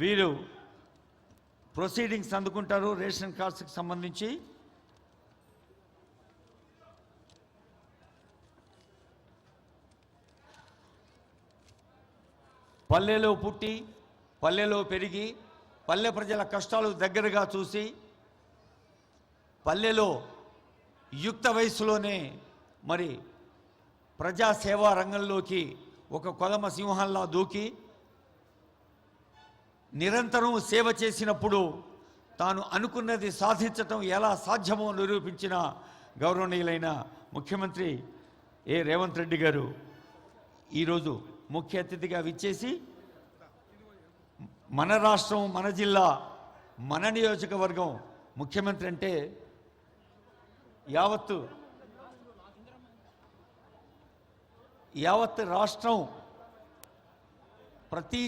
వీరు ప్రొసీడింగ్స్ అందుకుంటారు రేషన్ కార్డ్స్కి సంబంధించి. పల్లెలో పుట్టి పల్లెలో పెరిగి పల్లె ప్రజల కష్టాలు దగ్గరగా చూసి పల్లెలో యుక్త వయసులోనే మరి ప్రజాసేవా రంగంలోకి ఒక కొదమ సింహంలా దూకి నిరంతరం సేవ చేసినప్పుడు తాను అనుకున్నది సాధించటం ఎలా సాధ్యమో నిరూపించిన గౌరవనీయులైన ముఖ్యమంత్రి రేవంత్ రెడ్డి గారు ఈరోజు ముఖ్య అతిథిగా విచ్చేసి మన రాష్ట్రం, మన జిల్లా, మన నియోజకవర్గం ముఖ్యమంత్రి అంటే యావత్ రాష్ట్రం ప్రతి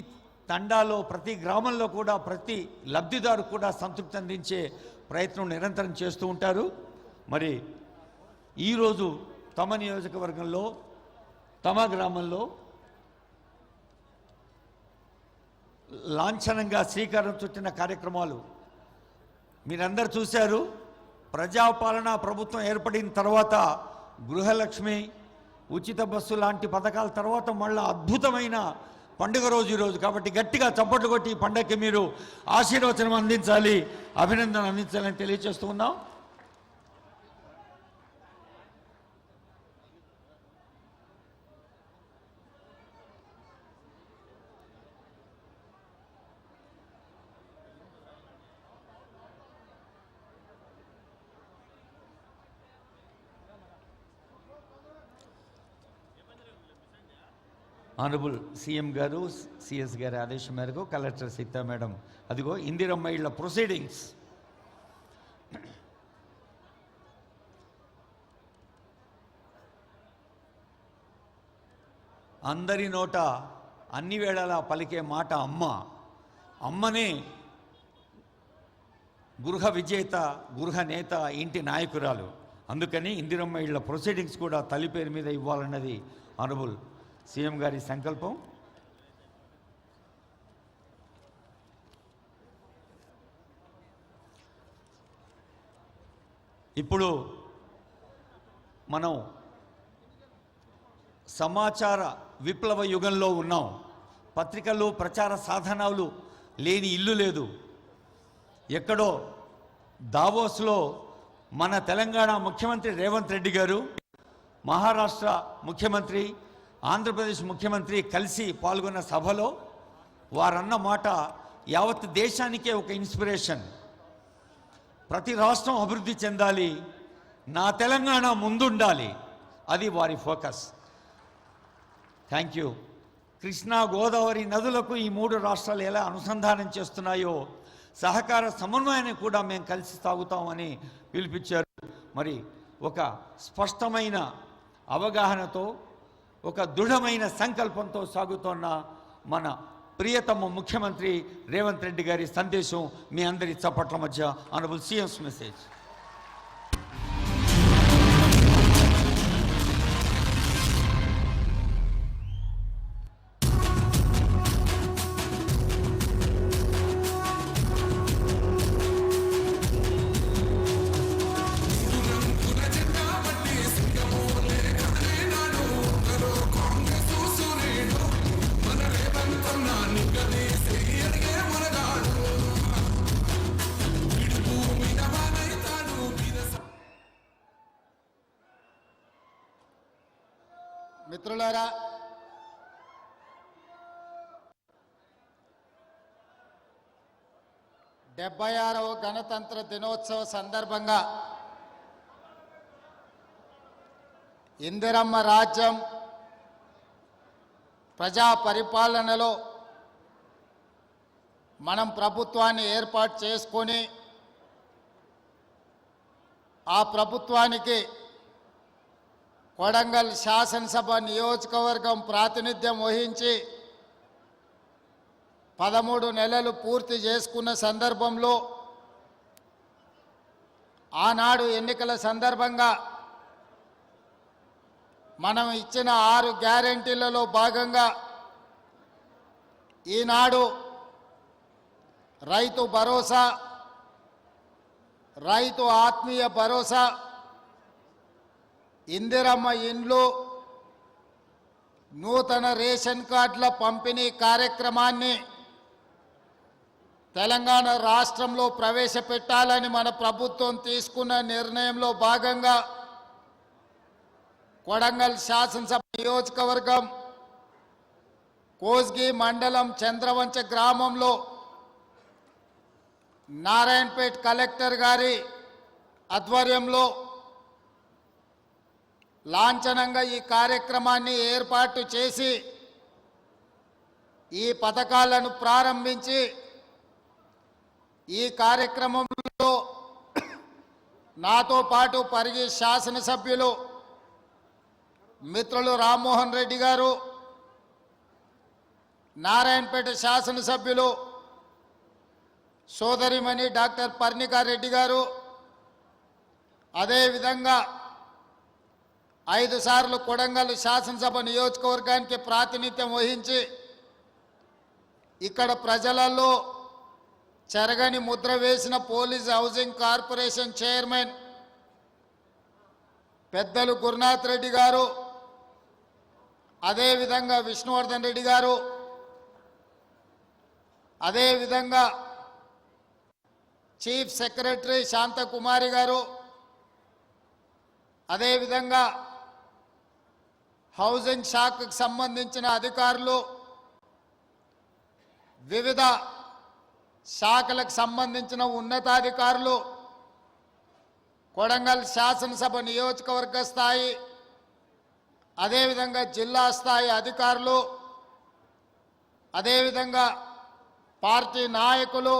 తండాలో ప్రతి గ్రామంలో కూడా ప్రతి లబ్ధిదారు కూడా సంతృప్తి అందించే ప్రయత్నం నిరంతరం చేస్తూ ఉంటారు. మరి ఈరోజు తమ నియోజకవర్గంలో తమ గ్రామంలో లాంఛనంగా శ్రీకారం చుట్టిన కార్యక్రమాలు మీరందరూ చూశారు. ప్రజాపాలన ప్రభుత్వం ఏర్పడిన తర్వాత గృహలక్ష్మి, ఉచిత బస్సు లాంటి పథకాల తర్వాత మళ్ళీ అద్భుతమైన పండుగ రోజు ఈరోజు. కాబట్టి గట్టిగా చప్పట్లు కొట్టి ఈ పండుగకి మీరు ఆశీర్వచనం అందించాలి, అభినందన అందించాలని తెలియజేస్తూ ఉన్నాం. ఆనరబుల్ సీఎం గారు, సిఎస్ గారి ఆదేశం మేరకు కలెక్టర్ సీతా మేడం అదిగో ఇందిరమ్మ ఇళ్ల ప్రొసీడింగ్స్ అందరి నోట అన్ని వేళలా పలికే మాట అమ్మ. అమ్మనే గృహ విజేత, గృహ నేత, ఇంటి నాయకురాలు. అందుకని ఇందిరమ్మ ఇళ్ల ప్రొసీడింగ్స్ కూడా తల్లి పేరు మీద ఇవ్వాలన్నది ఆనరబుల్ సీఎం గారి సంకల్పం. ఇప్పుడు మనం సమాచార విప్లవ యుగంలో ఉన్నాం. పత్రికల్లో ప్రచార సాధనాలు లేని ఇల్లు లేదు. ఎక్కడో దావోస్లో మన తెలంగాణ ముఖ్యమంత్రి రేవంత్ రెడ్డి గారు, మహారాష్ట్ర ముఖ్యమంత్రి, ఆంధ్రప్రదేశ్ ముఖ్యమంత్రి కలిసి పాల్గొన్న సభలో వారన్న మాట యావత్ దేశానికే ఒక ఇన్స్పిరేషన్. ప్రతి రాష్ట్రం అభివృద్ధి చెందాలి, నా తెలంగాణ ముందుండాలి, అది వారి focus. Thank you. Krishna, Godavari నదులకు ఈ మూడు రాష్ట్రాలు ఎలా అనుసంధానం చేస్తున్నాయో సహకార సమన్వయాన్ని కూడా మేము కలిసి సాగుతామని పిలిపించారు. మరి ఒక స్పష్టమైన అవగాహనతో ఒక దృఢమైన సంకల్పంతో సాగుతున్న మన ప్రియతమ ముఖ్యమంత్రి రేవంత్ రెడ్డి గారి సందేశం మీ అందరి చప్పట్ల మధ్య ఆనరబుల్ సీఎంస్ మెసేజ్. మిత్రులారా, డెబ్బై 76వ గణతంత్ర దినోత్సవ సందర్భంగా ఇందిరమ్మ రాజ్యం ప్రజా పరిపాలనలో మనం ప్రభుత్వాన్ని ఏర్పాటు చేసుకొని ఆ ప్రభుత్వానికి కొడంగల్ శాసనసభ నియోజకవర్గం ప్రాతినిధ్యం వహించి 13 నెలలు పూర్తి చేసుకున్న సందర్భంలో ఆనాడు ఎన్నికల సందర్భంగా మనం ఇచ్చిన 6 గ్యారెంటీలలో భాగంగా ఈనాడు రైతు భరోసా, రైతు ఆత్మీయ భరోసా, ఇందిరమ్మ ఇండ్లు, నూతన రేషన్ కార్డుల పంపిణీ కార్యక్రమాన్ని తెలంగాణ రాష్ట్రంలో ప్రవేశపెట్టాలని మన ప్రభుత్వం తీసుకున్న నిర్ణయంలో భాగంగా కొడంగల్ శాసనసభ నియోజకవర్గం కోస్గి మండలం చంద్రవంచ గ్రామంలో నారాయణపేట్ కలెక్టర్ గారి ఆధ్వర్యంలో లాంఛనంగా ఈ కార్యక్రమాన్ని ఏర్పాటు చేసి ఈ పథకాలను ప్రారంభించి ఈ కార్యక్రమంలో నాతో పాటు పరిగి శాసనసభ్యులు మిత్రులు రామ్మోహన్ రెడ్డి గారు, నారాయణపేట శాసనసభ్యులు సోదరిమణి డాక్టర్ పర్ణికా రెడ్డి గారు, అదేవిధంగా 5 సార్లు కొడంగల్ శాసనసభ నియోజకవర్గానికి ప్రాతినిధ్యం వహించి ఇక్కడ ప్రజలలో చెరగని ముద్ర వేసిన పోలీస్ హౌసింగ్ కార్పొరేషన్ చైర్మన్ పెద్దలు గురునాథ్ రెడ్డి గారు, అదేవిధంగా విష్ణువర్ధన్ రెడ్డి గారు, అదేవిధంగా చీఫ్ సెక్రటరీ శాంతకుమారి గారు, అదేవిధంగా హౌసింగ్ శాఖకు సంబంధించిన అధికారులు, వివిధ శాఖలకు సంబంధించిన ఉన్నతాధికారులు, కొడంగల్ శాసనసభ నియోజకవర్గ స్థాయి, అదేవిధంగా జిల్లా స్థాయి అధికారులు, అదేవిధంగా పార్టీ నాయకులు,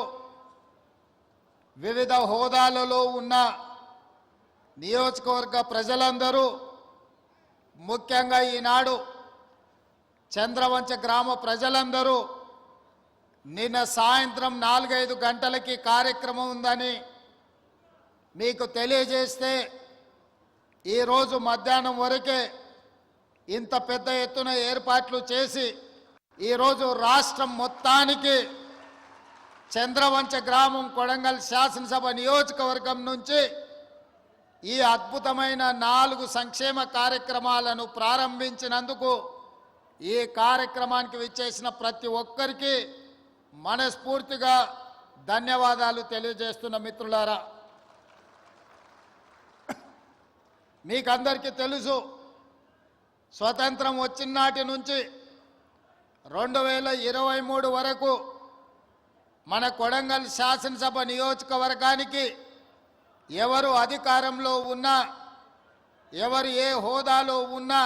వివిధ హోదాలలో ఉన్న నియోజకవర్గ ప్రజలందరూ, ముఖ్యంగా ఈనాడు చంద్రవంచ గ్రామ ప్రజలందరూ నిన్న సాయంత్రం 4-5 గంటలకి కార్యక్రమం ఉందని మీకు తెలియజేస్తే ఈరోజు మధ్యాహ్నం వరకే ఇంత పెద్ద ఎత్తున ఏర్పాట్లు చేసి ఈరోజు రాష్ట్రం మొత్తానికి చంద్రవంచ గ్రామం కొడంగల్ శాసనసభ నియోజకవర్గం నుంచి ఈ అద్భుతమైన 4 సంక్షేమ కార్యక్రమాలను ప్రారంభించినందుకు ఈ కార్యక్రమానికి విచ్చేసిన ప్రతి ఒక్కరికి మనస్ఫూర్తిగా ధన్యవాదాలు తెలియజేస్తున్న మిత్రులారా, మీకందరికీ తెలుసు స్వతంత్రం వచ్చిన నాటి నుంచి 2023 వరకు మన కొడంగల్ శాసనసభ నియోజకవర్గానికి ఎవరు అధికారంలో ఉన్నా, ఎవరు ఏ హోదాలో ఉన్నా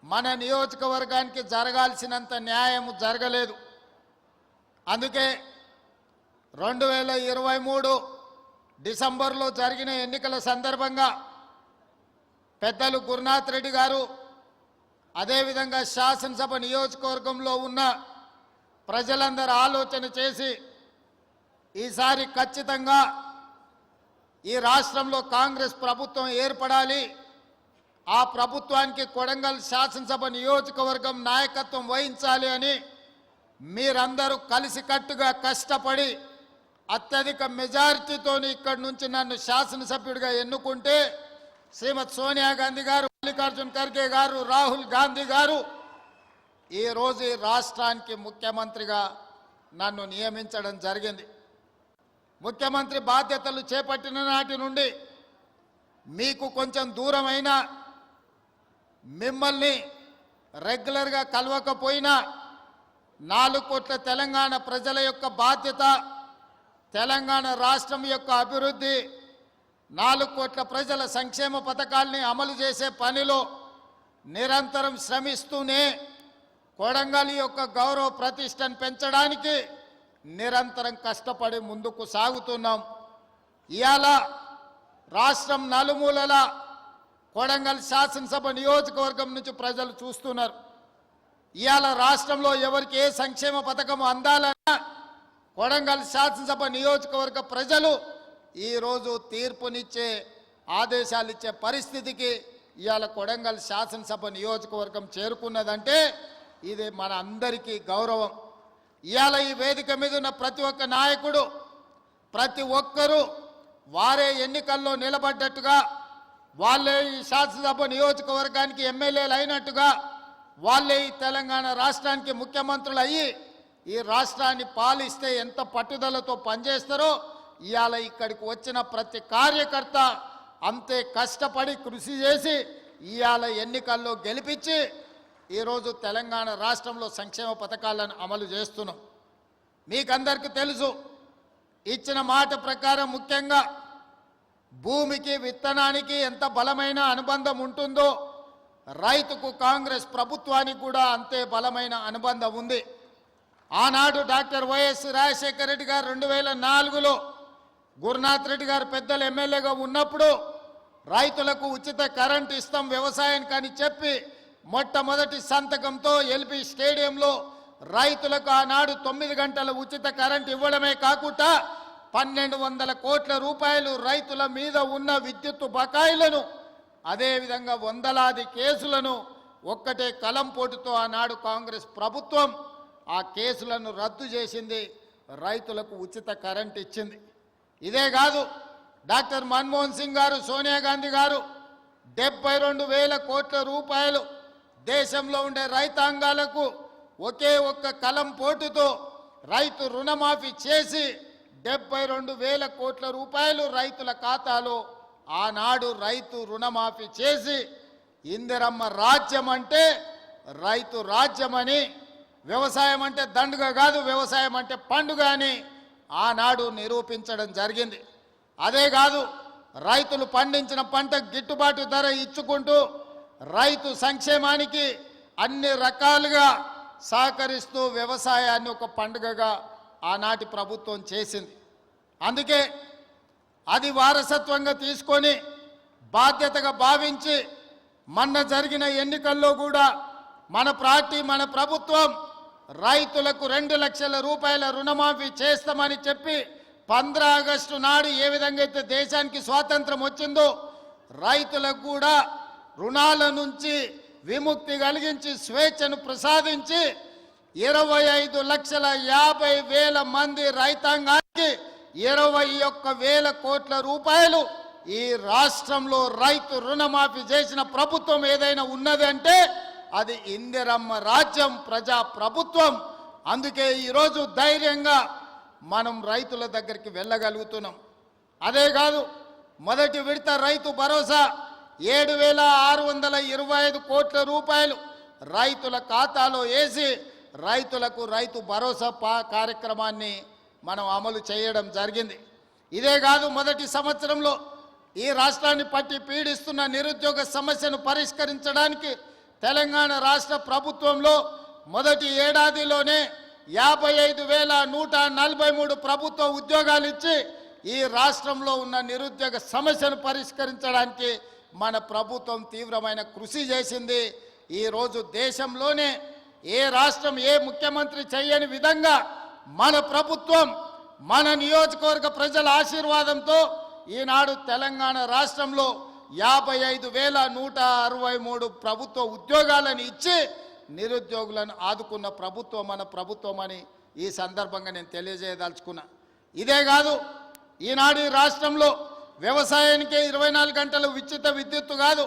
మన నియోజకవర్గానికి జరగాల్సినంత న్యాయం జరగలేదు. అందుకే 2023 డిసెంబర్లో జరిగిన ఎన్నికల సందర్భంగా పెద్దలు గురునాథ్ రెడ్డి గారు, అదేవిధంగా శాసనసభ నియోజకవర్గంలో ఉన్న ప్రజలందరూ ఆలోచన చేసి ఈసారి ఖచ్చితంగా ఈ రాష్ట్రంలో కాంగ్రెస్ ప్రభుత్వం ఏర్పడాలి, ఆ ప్రభుత్వానికి కొడంగల్ శాసనసభ నియోజకవర్గం నాయకత్వం వహించాలి అని మీరందరూ కలిసికట్టుగా కష్టపడి అత్యధిక మెజారిటీతో ఇక్కడి నుంచి నన్ను శాసనసభ్యుడిగా ఎన్నుకుంటే శ్రీమతి సోనియా గాంధీ గారు, మల్లికార్జున్ ఖర్గే గారు, రాహుల్ గాంధీ గారు ఈరోజు ఈ రాష్ట్రానికి ముఖ్యమంత్రిగా నన్ను నియమించడం జరిగింది. ముఖ్యమంత్రి బాధ్యతలు చేపట్టిన నాటి నుండి మీకు కొంచెం దూరమైన, మిమ్మల్ని రెగ్యులర్గా కలవకపోయినా 4 కోట్ల తెలంగాణ ప్రజల యొక్క బాధ్యత, తెలంగాణ రాష్ట్రం యొక్క అభివృద్ధి, 4 కోట్ల ప్రజల సంక్షేమ పథకాల్ని అమలు చేసే పనిలో నిరంతరం శ్రమిస్తూనే కొడంగల్ యొక్క గౌరవ ప్రతిష్టను పెంచడానికి నిరంతరం కష్టపడి ముందుకు సాగుతున్నాం. ఇవాళ రాష్ట్రం నలుమూలల కొడంగల్ శాసనసభ నియోజకవర్గం నుంచి ప్రజలు చూస్తున్నారు. ఇవాళ రాష్ట్రంలో ఎవరికి ఏ సంక్షేమ పథకం అందాలన్నా కొడంగల్ శాసనసభ నియోజకవర్గ ప్రజలు ఈరోజు తీర్పునిచ్చే, ఆదేశాలు ఇచ్చే పరిస్థితికి ఇవాళ కొడంగల్ శాసనసభ నియోజకవర్గం చేరుకున్నదంటే ఇది మన అందరికీ గౌరవం. ఇవాళ ఈ వేదిక మీద ఉన్న ప్రతి ఒక్క నాయకుడు, ప్రతి ఒక్కరూ వారే ఎన్నికల్లో నిలబడ్డట్టుగా, వాళ్ళే ఈ శాసనసభ నియోజకవర్గానికి ఎమ్మెల్యేలు అయినట్టుగా, వాళ్ళే ఈ తెలంగాణ రాష్ట్రానికి ముఖ్యమంత్రులు అయ్యి ఈ రాష్ట్రాన్ని పాలిస్తే ఎంత పట్టుదలతో పనిచేస్తారో ఇవాళ ఇక్కడికి వచ్చిన ప్రతి కార్యకర్త అంతే కష్టపడి కృషి చేసి ఇవాళ ఎన్నికల్లో గెలిపించి ఈరోజు తెలంగాణ రాష్ట్రంలో సంక్షేమ పథకాలను అమలు చేస్తున్నాం. మీకందరికీ తెలుసు, ఇచ్చిన మాట ప్రకారం ముఖ్యంగా భూమికి విత్తనానికి ఎంత బలమైన అనుబంధం ఉంటుందో రైతుకు కాంగ్రెస్ ప్రభుత్వానికి కూడా అంతే బలమైన అనుబంధం ఉంది. ఆనాడు డాక్టర్ వైఎస్ రాజశేఖర రెడ్డి గారు 2004లో గురునాథ్ రెడ్డి గారు పెద్దలు ఎమ్మెల్యేగా ఉన్నప్పుడు రైతులకు ఉచిత కరెంటు ఇస్తాం వ్యవసాయానికి అని చెప్పి మొట్టమొదటి సంతకంతో ఎల్బీ స్టేడియంలో రైతులకు ఆనాడు 9 గంటల ఉచిత కరెంటు ఇవ్వడమే కాకుండా 1200 కోట్ల రూపాయలు రైతుల మీద ఉన్న విద్యుత్ బకాయిలను, అదేవిధంగా వందలాది కేసులను ఒక్కటే కలంపోటుతో ఆనాడు కాంగ్రెస్ ప్రభుత్వం ఆ కేసులను రద్దు చేసింది, రైతులకు ఉచిత కరెంట్ ఇచ్చింది. ఇదే కాదు, డాక్టర్ మన్మోహన్ సింగ్ గారు, సోనియా గాంధీ గారు 72,000 కోట్ల రూపాయలు దేశంలో ఉండే రైతాంగాలకు ఒకే ఒక్క కలంపోటుతో రైతు రుణమాఫీ చేసి 72,000 కోట్ల రూపాయలు రైతుల ఖాతాలో ఆనాడు రైతు రుణమాఫీ చేసి ఇందిరమ్మ రాజ్యం అంటే రైతు రాజ్యమని, వ్యవసాయం అంటే దండుగ కాదు, వ్యవసాయం అంటే పండుగ అని ఆనాడు నిరూపించడం జరిగింది. అదే కాదు, రైతులు పండించిన పంట గిట్టుబాటు ధర ఇచ్చుకుంటూ రైతు సంక్షేమానికి అన్ని రకాలుగా సహకరిస్తూ వ్యవసాయాన్ని ఒక పండుగగా ఆనాటి ప్రభుత్వం చేసింది. అందుకే అది వారసత్వంగా తీసుకొని బాధ్యతగా భావించి మొన్న జరిగిన ఎన్నికల్లో కూడా మన పార్టీ, మన ప్రభుత్వం రైతులకు 2 లక్షల రూపాయల రుణమాఫీ చేస్తామని చెప్పి 15 ఆగస్టు నాడు ఏ విధంగా అయితే దేశానికి స్వాతంత్రం వచ్చిందో రైతులకు కూడా రుణాల నుంచి విముక్తి కలిగించి స్వేచ్ఛను ప్రసాదించి 25,50,000 మంది రైతాంగానికి 21,000 కోట్ల రూపాయలు ఈ రాష్ట్రంలో రైతు రుణమాఫీ చేసిన ప్రభుత్వం ఏదైనా ఉన్నది అంటే అది ఇందిరమ్మ రాజ్యం, ప్రజా ప్రభుత్వం. అందుకే ఈరోజు ధైర్యంగా మనం రైతుల దగ్గరికి వెళ్ళగలుగుతున్నాం. అదే కాదు, మొదటి విడత రైతు భరోసా 7,625 కోట్ల రూపాయలు రైతుల ఖాతాలో వేసి రైతులకు రైతు భరోసా కార్యక్రమాన్ని మనం అమలు చేయడం జరిగింది. ఇదే కాదు, మొదటి సంవత్సరంలో ఈ రాష్ట్రాన్ని పట్టి పీడిస్తున్న నిరుద్యోగ సమస్యను పరిష్కరించడానికి తెలంగాణ రాష్ట్ర ప్రభుత్వంలో మొదటి ఏడాదిలోనే 55,143 ప్రభుత్వ ఉద్యోగాలు ఇచ్చి ఈ రాష్ట్రంలో ఉన్న నిరుద్యోగ సమస్యను పరిష్కరించడానికి మన ప్రభుత్వం తీవ్రమైన కృషి చేసింది. ఈరోజు దేశంలోనే ఏ రాష్ట్రం, ఏ ముఖ్యమంత్రి చేయని విధంగా మన ప్రభుత్వం, మన నియోజకవర్గ ప్రజల ఆశీర్వాదంతో ఈనాడు తెలంగాణ రాష్ట్రంలో 55,163 ప్రభుత్వ ఉద్యోగాలను ఇచ్చి నిరుద్యోగులను ఆదుకున్న ప్రభుత్వం మన ప్రభుత్వం అని ఈ సందర్భంగా నేను తెలియజేయదలుచుకున్నా. ఇదే కాదు, ఈనాడు ఈ రాష్ట్రంలో వ్యవసాయానికే 24 గంటలు ఉచిత విద్యుత్తు కాదు,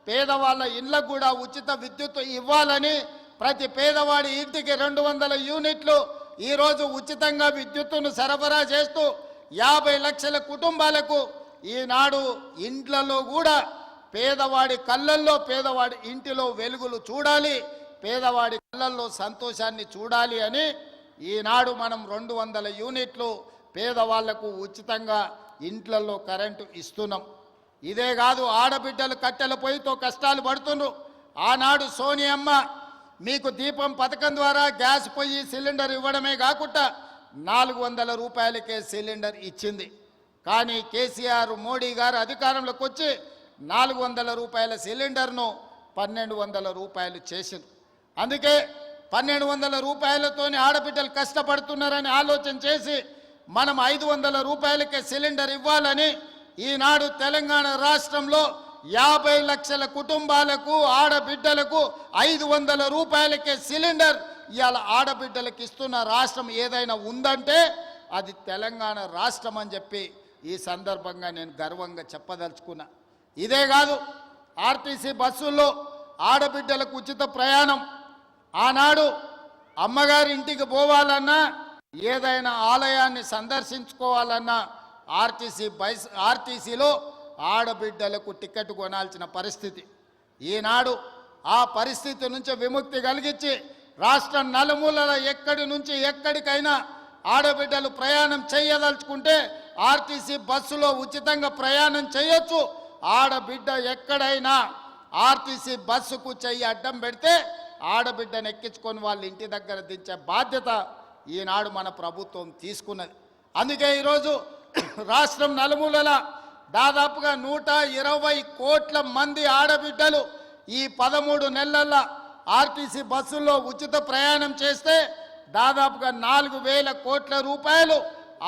పేదవాళ్ళ ఇళ్లకు కూడా ఉచిత విద్యుత్తు ఇవ్వాలని ప్రతి పేదవాడి ఇంటికి 200 యూనిట్లు ఈరోజు ఉచితంగా విద్యుత్తును సరఫరా చేస్తూ 50 లక్షల కుటుంబాలకు ఈనాడు ఇండ్లలో కూడా పేదవాడి కళ్ళల్లో, పేదవాడి ఇంటిలో వెలుగులు చూడాలి, పేదవాడి కళ్ళల్లో సంతోషాన్ని చూడాలి అని ఈనాడు మనం 200 యూనిట్లు పేదవాళ్లకు ఉచితంగా ఇంట్లలో కరెంటు ఇస్తున్నాం. ఇదే కాదు, ఆడబిడ్డలు కట్టెల పొయ్యితో కష్టాలు పడుతున్నారు. ఆనాడు సోనియమ్మ మీకు దీపం పథకం ద్వారా గ్యాస్ పొయ్యి సిలిండర్ ఇవ్వడమే కాకుండా 400 రూపాయలకే సిలిండర్ ఇచ్చింది. కానీ కేసీఆర్, మోడీ గారు అధికారంలోకి వచ్చి 400 రూపాయల సిలిండర్ను 1,200 రూపాయలు చేసింది. అందుకే 1,200 రూపాయలతోనే ఆడబిడ్డలు కష్టపడుతున్నారని ఆలోచన చేసి మనం 500 రూపాయలకే సిలిండర్ ఇవ్వాలని ఈనాడు తెలంగాణ రాష్ట్రంలో 50 లక్షల కుటుంబాలకు, ఆడబిడ్డలకు 500 రూపాయలకే సిలిండర్ ఇవాళ ఆడబిడ్డలకు ఇస్తున్న రాష్ట్రం ఏదైనా ఉందంటే అది తెలంగాణ రాష్ట్రం అని చెప్పి ఈ సందర్భంగా నేను గర్వంగా చెప్పదలుచుకున్నా. ఇదే కాదు, ఆర్టీసీ బస్సుల్లో ఆడబిడ్డలకు ఉచిత ప్రయాణం. ఆనాడు అమ్మగారి ఇంటికి పోవాలన్నా, ఏదైనా ఆలయాన్ని సందర్శించుకోవాలన్నా ఆర్టీసీలో ఆడబిడ్డలకు టికెట్ కొనాల్సిన పరిస్థితి. ఈనాడు ఆ పరిస్థితి నుంచి విముక్తి కలిగించి రాష్ట్రం నలుమూలల ఎక్కడి నుంచి ఎక్కడికైనా ఆడబిడ్డలు ప్రయాణం చేయదలుచుకుంటే ఆర్టీసీ బస్సులో ఉచితంగా ప్రయాణం చేయొచ్చు. ఆడబిడ్డ ఎక్కడైనా ఆర్టీసీ బస్సుకు చెయ్యి అడ్డం పెడితే ఆడబిడ్డను ఎక్కించుకొని వాళ్ళ ఇంటి దగ్గర దించే బాధ్యత ఈనాడు మన ప్రభుత్వం తీసుకున్నది. అందుకే ఈరోజు రాష్ట్రం నలుమూలల దాదాపుగా 120 కోట్ల మంది ఆడబిడ్డలు ఈ 13 నెలల ఆర్టీసీ బస్సుల్లో ఉచిత ప్రయాణం చేస్తే దాదాపుగా 4,000 కోట్ల రూపాయలు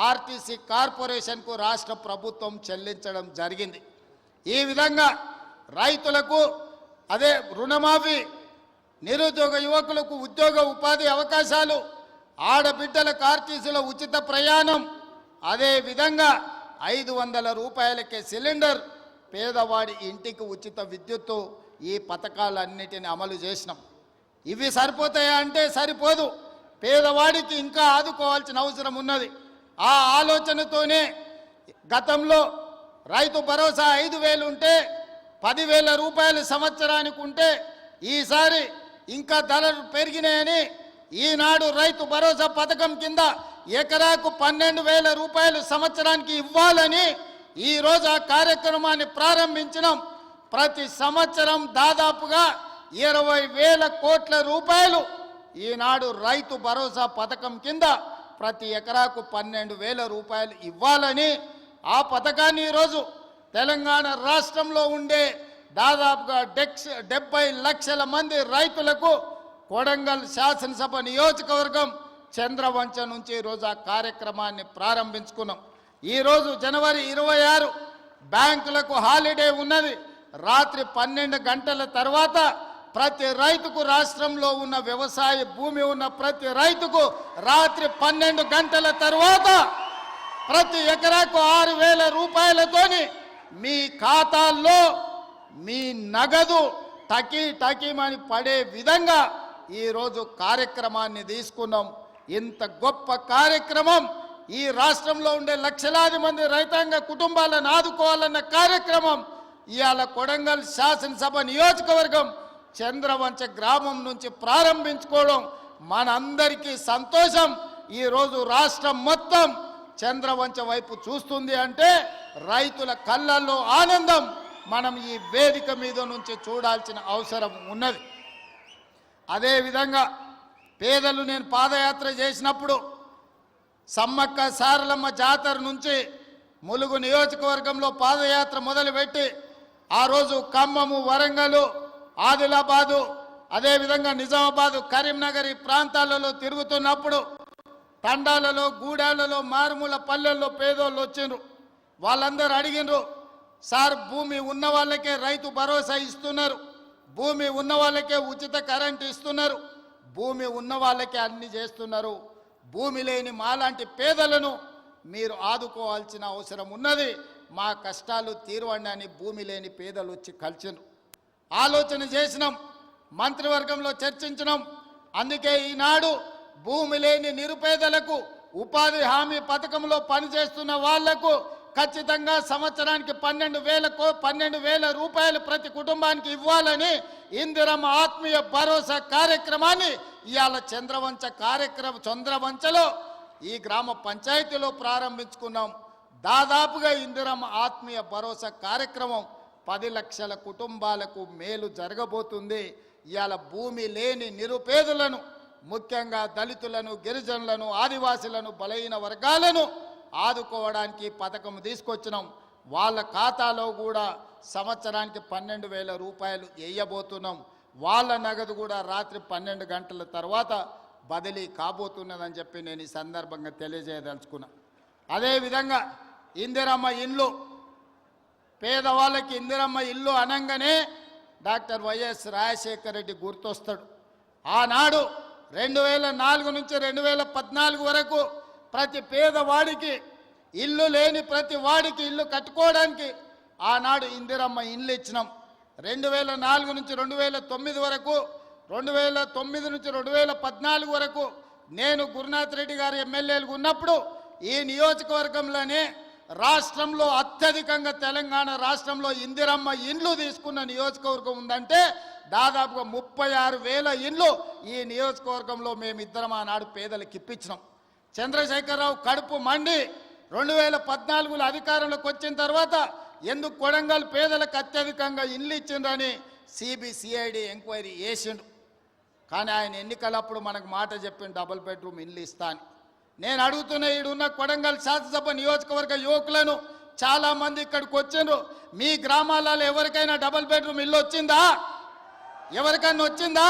ఆర్టీసీ కార్పొరేషన్కు రాష్ట్ర ప్రభుత్వం చెల్లించడం జరిగింది. ఈ విధంగా రైతులకు అదే రుణమాఫీ, నిరుద్యోగ యువకులకు ఉద్యోగ ఉపాధి అవకాశాలు, ఆడబిడ్డలకు ఆర్టీసీలో ఉచిత ప్రయాణం, అదే విధంగా 500 రూపాయలకే సిలిండర్, పేదవాడి ఇంటికి ఉచిత విద్యుత్తు, ఈ పథకాలన్నిటిని అమలు చేసినాం. ఇవి సరిపోతాయా అంటే సరిపోదు, పేదవాడికి ఇంకా ఆదుకోవాల్సిన అవసరం ఉన్నది. ఆ ఆలోచనతోనే గతంలో రైతు భరోసా 5,000 ఉంటే 10,000 రూపాయలు సంవత్సరానికి ఉంటే ఈసారి ఇంకా ధరలు పెరిగినాయని ఈనాడు రైతు భరోసా పథకం కింద ఎకరాకు 12,000 రూపాయలు సంవత్సరానికి ఇవ్వాలని ఈరోజు ఆ కార్యక్రమాన్ని ప్రారంభించినాం. ప్రతి సంవత్సరం దాదాపుగా 20,000 కోట్ల రూపాయలు ఈనాడు రైతు భరోసా పథకం కింద ప్రతి ఎకరాకు 12,000 రూపాయలు ఇవ్వాలని ఆ పథకాన్ని ఈరోజు తెలంగాణ రాష్ట్రంలో ఉండే దాదాపుగా 70 లక్షల మంది రైతులకు కొడంగల్ శాసనసభ నియోజకవర్గం చంద్రవంచ నుంచి ఈరోజు ఆ కార్యక్రమాన్ని ప్రారంభించుకున్నాం. ఈరోజు జనవరి 26 బ్యాంకులకు హాలిడే ఉన్నది. రాత్రి 12 గంటల తర్వాత ప్రతి రైతుకు, రాష్ట్రంలో ఉన్న వ్యవసాయ భూమి ఉన్న ప్రతి రైతుకు రాత్రి 12 గంటల తర్వాత ప్రతి ఎకరాకు 6,000 రూపాయలతోని మీ ఖాతాల్లో మీ నగదు టకీమని పడే విధంగా ఈరోజు కార్యక్రమాన్ని తీసుకున్నాం. ఇంత గొప్ప కార్యక్రమం, ఈ రాష్ట్రంలో ఉండే లక్షలాది మంది రైతాంగ కుటుంబాలను ఆదుకోవాలన్న కార్యక్రమం ఇవాళ కొడంగల్ శాసనసభ నియోజకవర్గం చంద్రవంచ గ్రామం నుంచి ప్రారంభించుకోవడం మనందరికీ సంతోషం. ఈరోజు రాష్ట్రం మొత్తం చంద్రవంచ వైపు చూస్తుంది అంటే రైతుల కళ్ళల్లో ఆనందం మనం ఈ వేదిక మీద నుంచి చూడాల్సిన అవసరం ఉన్నది. అదేవిధంగా పేదలు, నేను పాదయాత్ర చేసినప్పుడు సమ్మక్క సారలమ్మ జాతర నుంచి ములుగు నియోజకవర్గంలో పాదయాత్ర మొదలుపెట్టి ఆ రోజు ఖమ్మము, వరంగల్, ఆదిలాబాదు, అదేవిధంగా నిజామాబాదు, కరీంనగర్ ఈ ప్రాంతాలలో తిరుగుతున్నప్పుడు తండాలలో, గూడాలలో, మారుమూల పల్లెల్లో పేదోళ్ళు వచ్చిండ్రు. వాళ్ళందరూ అడిగినరు, సార్ భూమి ఉన్న వాళ్ళకే రైతు భరోసా ఇస్తున్నారు, భూమి ఉన్న వాళ్ళకే ఉచిత కరెంటు ఇస్తున్నారు, భూమి ఉన్న వాళ్ళకే అన్ని చేస్తున్నారు, భూమి లేని మాలాంటి పేదలను మీరు ఆదుకోవాల్సిన అవసరం ఉన్నది, మా కష్టాలు తీరవండి అని భూమి లేని పేదలు వచ్చి కలిసినారు. ఆలోచన చేసినాం, మంత్రివర్గంలో చర్చించినాం. అందుకే ఈనాడు భూమి లేని నిరుపేదలకు ఉపాధి హామీ పథకంలో పనిచేస్తున్న వాళ్లకు ఖచ్చితంగా సంవత్సరానికి 12,000 రూపాయలు ప్రతి కుటుంబానికి ఇవ్వాలని ఇందిరమ్మ ఆత్మీయ భరోసా కార్యక్రమాన్ని ఇవాళ చంద్రవంచలో ఈ గ్రామ పంచాయతీలో ప్రారంభించుకున్నాం. దాదాపుగా ఇందిరమ్మ ఆత్మీయ భరోసా కార్యక్రమం 10 లక్షల కుటుంబాలకు మేలు జరగబోతుంది. ఇవాళ భూమి లేని నిరుపేదలను, ముఖ్యంగా దళితులను, గిరిజనులను, ఆదివాసులను, బలహీన వర్గాలను ఆదుకోవడానికి పథకం తీసుకొచ్చినాం. వాళ్ళ ఖాతాలో కూడా సంవత్సరానికి 12,000 రూపాయలు వేయబోతున్నాం. వాళ్ళ నగదు కూడా రాత్రి 12 గంటల తర్వాత బదిలీ కాబోతున్నదని చెప్పి నేను ఈ సందర్భంగా తెలియజేయదలుచుకున్నా. అదేవిధంగా ఇందిరమ్మ ఇల్లు, పేదవాళ్ళకి ఇందిరమ్మ ఇల్లు అనగానే డాక్టర్ వైఎస్ రాజశేఖర రెడ్డి గుర్తొస్తాడు. ఆనాడు 2004 నుంచి 2014 వరకు ప్రతి పేదవాడికి ఇల్లు లేని ప్రతి వాడికి ఇల్లు కట్టుకోవడానికి ఆనాడు ఇందిరమ్మ ఇల్లు ఇచ్చినాం. 2004 నుంచి 2009 వరకు, 2009 నుంచి 2014 వరకు నేను గురునాథ్ రెడ్డి గారు ఎమ్మెల్యేలుగా ఉన్నప్పుడు ఈ నియోజకవర్గంలోనే రాష్ట్రంలో అత్యధికంగా తెలంగాణ రాష్ట్రంలో ఇందిరమ్మ ఇండ్లు తీసుకున్న నియోజకవర్గం ఉందంటే దాదాపుగా 36,000 ఇండ్లు ఈ నియోజకవర్గంలో మేమిద్దరం ఆనాడు పేదలకు ఇప్పించినాం. చంద్రశేఖరరావు కడుపు మండి 2014లో అధికారంలోకి వచ్చిన తర్వాత ఎందుకు కొడంగల్ పేదలకు అత్యధికంగా ఇండ్లు ఇచ్చిండ్రని సిబిసిఐడి ఎంక్వైరీ చేసిండు. కానీ ఆయన ఎన్నికలప్పుడు మనకు మాట చెప్పిన డబుల్ బెడ్రూమ్ ఇండ్లు ఇస్తాను. నేను అడుగుతున్న ఈడున్న కొడంగల్ శాసనసభ నియోజకవర్గ యువకులను చాలామంది ఇక్కడికి వచ్చిండ్రు. మీ గ్రామాలలో ఎవరికైనా డబుల్ బెడ్రూమ్ ఇల్లు వచ్చిందా? ఎవరికైనా వచ్చిందా?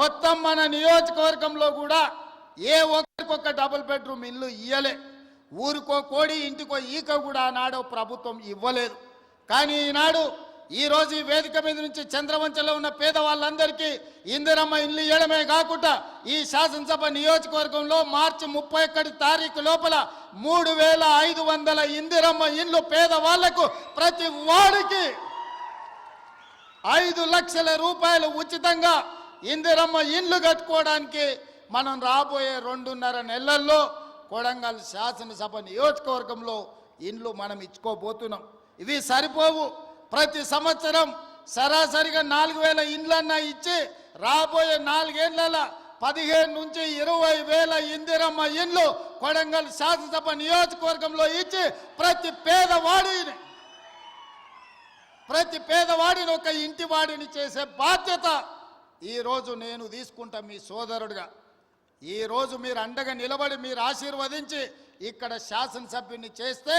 మొత్తం మన నియోజకవర్గంలో కూడా ఏ ఒక్కరికొక్క డబుల్ బెడ్రూమ్ ఇల్లు ఇయ్యలే. ఊరికో కోడి ఇంటికో ఈక కూడా ఆనాడు ప్రభుత్వం ఇవ్వలేదు. కానీ ఈనాడు ఈరోజు ఈ వేదిక మీద నుంచి చంద్రవంచలో ఉన్న పేదవాళ్ళందరికీ ఇందిరమ్మ ఇల్లు ఇవ్వడమే కాకుండా ఈ శాసనసభ నియోజకవర్గంలో మార్చి 31 తారీఖు లోపల 3,500 ఇందిరమ్మ ఇల్లు పేదవాళ్లకు ప్రతి వాడికి 5 లక్షల రూపాయలు ఉచితంగా ఇందిరమ్మ ఇల్లు కట్టుకోవడానికి మనం రాబోయే 2.5 నెలల్లో కొడంగల్ శాసనసభ నియోజకవర్గంలో ఇండ్లు మనం ఇచ్చుకోబోతున్నాం. ఇవి సరిపోవు. ప్రతి సంవత్సరం సరాసరిగా 4,000 ఇండ్లన్నా ఇచ్చి రాబోయే 4 ఏళ్లలో 15 నుంచి 20,000 ఇందిరమ్మ ఇండ్లు కొడంగల్ శాసనసభ నియోజకవర్గంలో ఇచ్చి ప్రతి పేదవాడిని ఒక ఇంటి వాడిని చేసే బాధ్యత ఈరోజు నేను తీసుకుంటా మీ సోదరుడిగా. ఈరోజు మీరు అండగా నిలబడి మీరు ఆశీర్వదించి ఇక్కడ శాసనసభ్యుని చేస్తే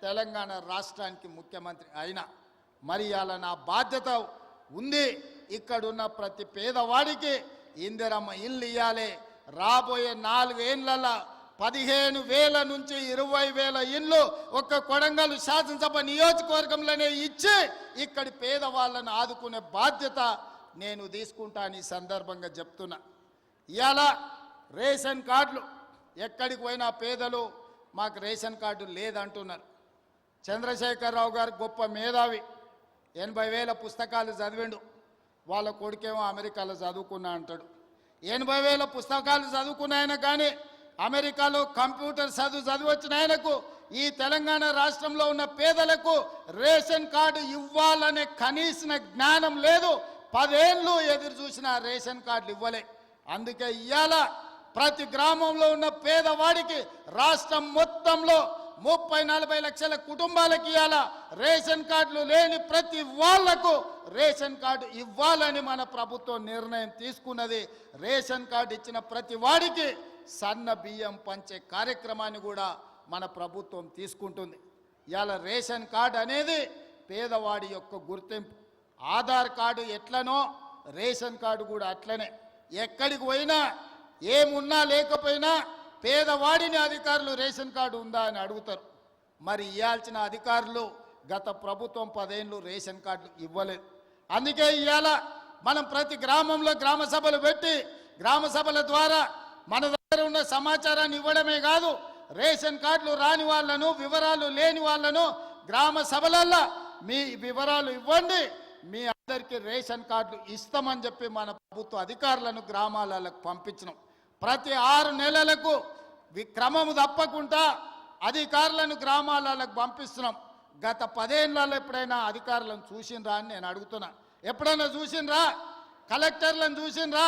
తెలంగాణ రాష్ట్రానికి ముఖ్యమంత్రి అయినా మరి అలా నా బాధ్యత ఉంది. ఇక్కడున్న ప్రతి పేదవాడికి ఇందిరమ్మ ఇల్లు ఇవ్వాలి. రాబోయే 4 ఏళ్లలో 15,000 నుంచి 20,000 ఇల్లు ఒక్క కొడంగల్ శాసనసభ నియోజకవర్గంలోనే ఇచ్చి ఇక్కడి పేదవాళ్ళను ఆదుకునే బాధ్యత నేను తీసుకుంటాను. ఈ సందర్భంగా చెప్తున్నా. ఇవాళ రేషన్ కార్డులు ఎక్కడికి పోయినా పేదలు మాకు రేషన్ కార్డు లేదంటున్నారు. చంద్రశేఖరరావు గారు గొప్ప మేధావి, 80,000 పుస్తకాలు చదివిండు. వాళ్ళ కొడుకేమో అమెరికాలో చదువుకున్నా అంటాడు. 80,000 పుస్తకాలు చదువుకున్నాయన కానీ అమెరికాలో కంప్యూటర్ చదివొచ్చిన ఆయనకు ఈ తెలంగాణ రాష్ట్రంలో ఉన్న పేదలకు రేషన్ కార్డు ఇవ్వాలనే కనీస జ్ఞానం లేదు. 10 ఏళ్ళు ఎదురు చూసిన రేషన్ కార్డులు ఇవ్వలే. అందుకే ఇవాళ ప్రతి గ్రామంలో ఉన్న పేదవాడికి రాష్ట్రం మొత్తంలో 30-40 లక్షల కుటుంబాలకి ఇవాళ రేషన్ కార్డులు లేని ప్రతి వాళ్లకు రేషన్ కార్డు ఇవ్వాలని మన ప్రభుత్వం నిర్ణయం తీసుకున్నది. రేషన్ కార్డు ఇచ్చిన ప్రతి వాడికి సన్న బియ్యం పంచే కార్యక్రమాన్ని కూడా మన ప్రభుత్వం తీసుకుంటుంది. ఇవాళ రేషన్ కార్డు అనేది పేదవాడి యొక్క గుర్తింపు. ఆధార్ కార్డు ఎట్లనో రేషన్ కార్డు కూడా అట్లనే. ఎక్కడికి పోయినా ఏమున్నా లేకపోయినా పేదవాడిని అధికారులు రేషన్ కార్డు ఉందా అని అడుగుతారు. మరి ఇవ్వాల్సిన అధికారులు గత ప్రభుత్వం 10 ఏళ్ళు రేషన్ కార్డులు ఇవ్వలేదు. అందుకే ఇవాళ మనం ప్రతి గ్రామంలో గ్రామ సభలు పెట్టి గ్రామ సభల ద్వారా మన దగ్గర ఉన్న సమాచారాన్ని ఇవ్వడమే కాదు, రేషన్ కార్డులు రాని వాళ్ళను వివరాలు లేని వాళ్ళను గ్రామ సభలల్లో మీ వివరాలు ఇవ్వండి, మీ అందరికీ రేషన్ కార్డులు ఇస్తామని చెప్పి మన ప్రభుత్వ అధికారులను గ్రామాలకు పంపించినాం. ప్రతి 6 నెలలకు క్రమము తప్పకుండా అధికారులను గ్రామాలకు పంపిస్తున్నాం. గత 10 ఏళ్లలో ఎప్పుడైనా అధికారులను చూసిండ్రా అని నేను అడుగుతున్నా. ఎప్పుడైనా చూసిండ్రా? కలెక్టర్లను చూసిండ్రా?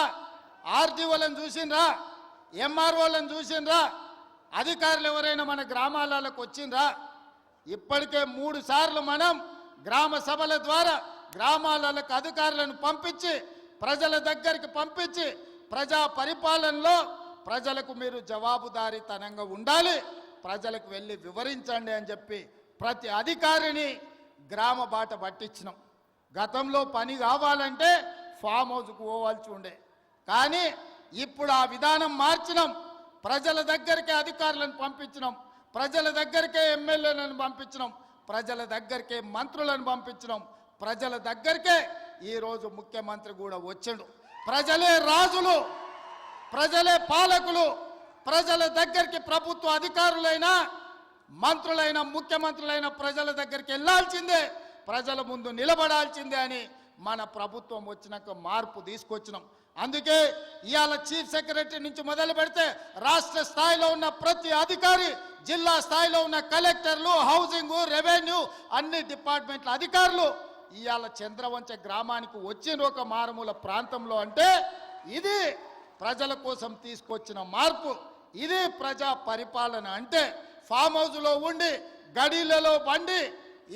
ఆర్డీఓలను చూసిండ్రా? ఎంఆర్ఓలను చూసిండ్రా? అధికారులు ఎవరైనా మన గ్రామాలకు వచ్చిండ్రా? ఇప్పటికే 3 సార్లు మనం గ్రామ సభల ద్వారా గ్రామాలకు అధికారులను పంపించి ప్రజల దగ్గరికి పంపించి ప్రజా పరిపాలనలో ప్రజలకు మీరు జవాబుదారీతనంగా ఉండాలి, ప్రజలకు వెళ్ళి వివరించండి అని చెప్పి ప్రతి అధికారిని గ్రామ బాట పట్టించినాం. గతంలో పని కావాలంటే ఫామ్ హౌస్కు పోవాల్సి ఉండే, కానీ ఇప్పుడు ఆ విధానం మార్చినాం. ప్రజల దగ్గరికే అధికారులను పంపించినాం, ప్రజల దగ్గరికే ఎమ్మెల్యేలను పంపించినాం, ప్రజల దగ్గరికే మంత్రులను పంపించినాం, ప్రజల దగ్గరికే ఈరోజు ముఖ్యమంత్రి కూడా వచ్చిండు. ప్రజలే రాజులు, ప్రజలే పాలకులు. ప్రజల దగ్గరికి ప్రభుత్వ అధికారులైనా మంత్రులైన ముఖ్యమంత్రులైన ప్రజల దగ్గరికి వెళ్ళాల్సిందే, ప్రజల ముందు నిలబడాల్సిందే అని మన ప్రభుత్వం వచ్చినాక మార్పు తీసుకొచ్చినాం. అందుకే ఇవాళ చీఫ్ సెక్రటరీ నుంచి మొదలు పెడితే రాష్ట్ర స్థాయిలో ఉన్న ప్రతి అధికారి, జిల్లా స్థాయిలో ఉన్న కలెక్టర్లు, హౌసింగ్, రెవెన్యూ అన్ని డిపార్ట్మెంట్ల అధికారులు ఇవాళ చంద్రవంచ గ్రామానికి వచ్చిన ఒక మారుమూల ప్రాంతంలో అంటే ఇది ప్రజల కోసం తీసుకొచ్చిన మార్పు. ఇది ప్రజా పరిపాలన అంటే ఫామ్ హౌస్లో ఉండి గడీలలో బండి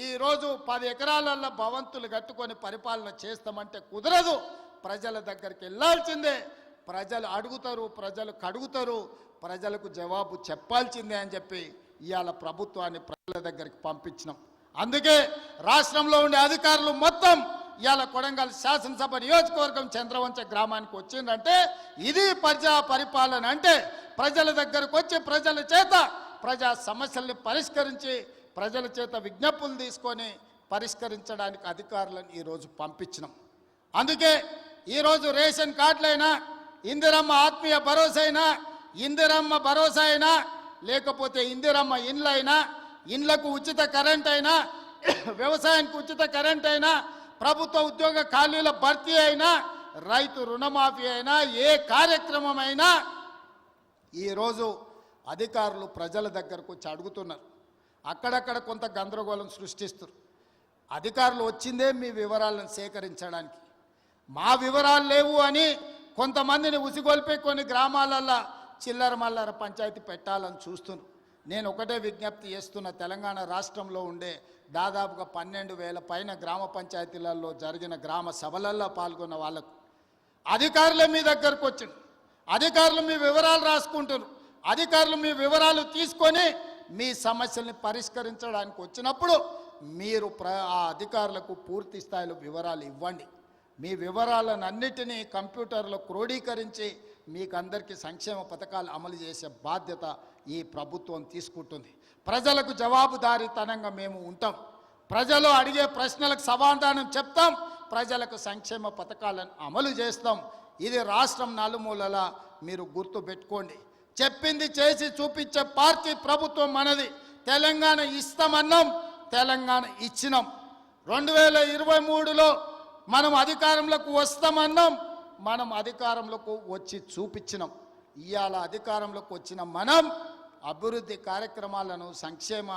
ఈరోజు 10 ఎకరాలలో భవంతులు కట్టుకొని పరిపాలన చేస్తామంటే కుదరదు. ప్రజల దగ్గరికి వెళ్ళాల్సిందే, ప్రజలు అడుగుతారు, ప్రజలు కడుగుతారు, ప్రజలకు జవాబు చెప్పాల్సిందే అని చెప్పి ఇవాళ ప్రభుత్వాన్ని ప్రజల దగ్గరికి పంపించినాం. అందుకే రాష్ట్రంలో ఉండే అధికారులు మొత్తం ఇవాళ కొడంగల్ శాసనసభ నియోజకవర్గం చంద్రవంచ గ్రామానికి వచ్చిందంటే ఇది ప్రజా పరిపాలన అంటే ప్రజల దగ్గరకు వచ్చి ప్రజల చేత ప్రజా సమస్యల్ని పరిష్కరించి ప్రజల చేత విజ్ఞప్తులు తీసుకొని పరిష్కరించడానికి అధికారులను ఈరోజు పంపించినాం. అందుకే ఈరోజు రేషన్ కార్డులైనా, ఇందిరమ్మ ఆత్మీయ భరోసా అయినా, ఇందిరమ్మ భరోసా అయినా, లేకపోతే ఇందిరమ్మ ఇండ్లైనా, ఇండ్లకు ఉచిత కరెంట్ అయినా, వ్యవసాయానికి ఉచిత కరెంట్ అయినా, ప్రభుత్వ ఉద్యోగ ఖాళీల భర్తీ అయినా, రైతు రుణమాఫీ అయినా, ఏ కార్యక్రమం అయినా ఈరోజు అధికారులు ప్రజల దగ్గరకు వచ్చి అడుగుతున్నారు. అక్కడక్కడ కొంత గందరగోళం సృష్టిస్తారు. అధికారులు వచ్చిందే మీ వివరాలను సేకరించడానికి, మా వివరాలు లేవు అని కొంతమందిని ఉసిగొల్పే కొన్ని గ్రామాలల్లో చిల్లర మల్లర పంచాయతీ పెట్టాలని చూస్తున్నారు. నేను ఒకటే విజ్ఞప్తి చేస్తున్న, తెలంగాణ రాష్ట్రంలో ఉండే దాదాపుగా 12,000 పైన గ్రామ పంచాయతీలలో జరిగిన గ్రామ సభలలో పాల్గొన్న వాళ్ళకు అధికారులే మీ దగ్గరకు వచ్చింది. అధికారులు మీ వివరాలు రాసుకుంటారు. అధికారులు మీ వివరాలు తీసుకొని మీ సమస్యల్ని పరిష్కరించడానికి వచ్చినప్పుడు మీరు ఆ అధికారులకు పూర్తి స్థాయిలో వివరాలు ఇవ్వండి. మీ వివరాలను అన్నిటినీ కంప్యూటర్లో క్రోడీకరించి మీకు అందరికీ సంక్షేమ పథకాలు అమలు చేసే బాధ్యత ఈ ప్రభుత్వం తీసుకుంటుంది. ప్రజలకు జవాబుదారీతనంగా మేము ఉంటాం. ప్రజలు అడిగే ప్రశ్నలకు సమాధానం చెప్తాం. ప్రజలకు సంక్షేమ పథకాలను అమలు చేస్తాం. ఇది రాష్ట్రం నలుమూలలా మీరు గుర్తు పెట్టుకోండి. చెప్పింది చేసి చూపించే పార్టీ ప్రభుత్వం మనది. తెలంగాణ ఇస్తామన్నాం, తెలంగాణ ఇచ్చినాం. 2023లో మనం అధికారంలోకి వస్తామన్నాం, మనం అధికారంలోకి వచ్చి చూపించినాం. ఇవాళ అధికారంలోకి వచ్చిన మనం అభివృద్ధి కార్యక్రమాలను, సంక్షేమ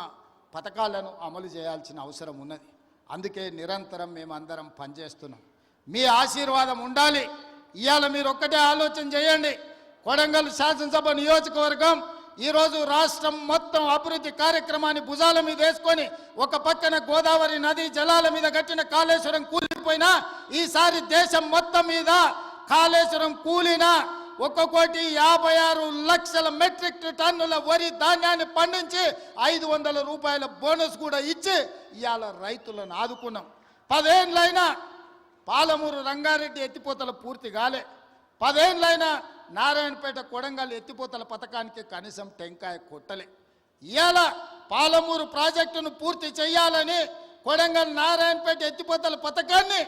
పథకాలను అమలు చేయాల్సిన అవసరం ఉన్నది. అందుకే నిరంతరం మేమందరం పనిచేస్తున్నాం. మీ ఆశీర్వాదం ఉండాలి. ఇవాళ మీరు ఒక్కటే ఆలోచన చేయండి. కొడంగల్ శాసనసభ నియోజకవర్గం ఈరోజు రాష్ట్రం మొత్తం అభివృద్ధి కార్యక్రమాన్ని భుజాల మీద వేసుకొని ఒక పక్కన గోదావరి నది జలాల మీద కట్టిన కాళేశ్వరం కూలిపోయినా ఈసారి దేశం మొత్తం మీద కాళేశ్వరం కూలినా 1,56,00,000 మెట్రిక్ టన్నుల వరి ధాన్యాన్ని పండించి 500 రూపాయల బోనస్ కూడా ఇచ్చి ఇవాళ రైతులను ఆదుకున్నాం. 10 ఏళ్ళైనా పాలమూరు రంగారెడ్డి ఎత్తిపోతల పూర్తి కాలే. 10 ఏళ్ళైనా నారాయణపేట కొడంగల్ ఎత్తిపోతల పథకానికి కనీసం టెంకాయ కొట్టలే. ఇవాళ పాలమూరు ప్రాజెక్టును పూర్తి చేయాలని కొడంగల్ నారాయణపేట ఎత్తిపోతల పథకాన్ని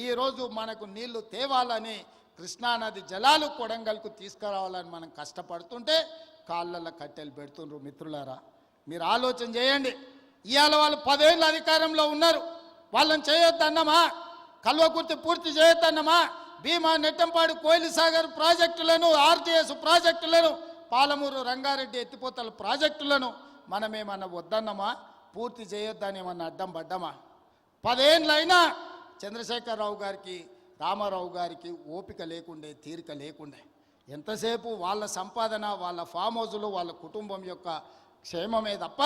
ఈరోజు మనకు నీళ్లు తేవాలని, కృష్ణానది జలాలు కొడంగల్కు తీసుకురావాలని మనం కష్టపడుతుంటే కాళ్ళల్లో కట్టెలు పెడుతుండ్రు. మిత్రులారా, మీరు ఆలోచన చేయండి. ఇవాళ వాళ్ళు 10 ఏళ్ళ అధికారంలో ఉన్నారు. వాళ్ళని చేయొద్దన్నమా? కల్వకుర్తి పూర్తి చేయొద్దన్నమా? భీమా, నెట్టంపాడు, కోయిలసాగర్ ప్రాజెక్టులను, ఆర్టీఎస్ ప్రాజెక్టులను, పాలమూరు రంగారెడ్డి ఎత్తిపోతల ప్రాజెక్టులను మనమేమన్నా వద్దన్నమా? పూర్తి చేయొద్దని ఏమన్నా అడ్డం పడ్డమా? 10 ఏళ్ళైనా చంద్రశేఖరరావు గారికి, రామారావు గారికి ఓపిక లేకుండే, తీరిక లేకుండే. ఎంతసేపు వాళ్ళ సంపాదన, వాళ్ళ ఫామ్ హౌజులు, వాళ్ళ కుటుంబం యొక్క క్షేమమే తప్ప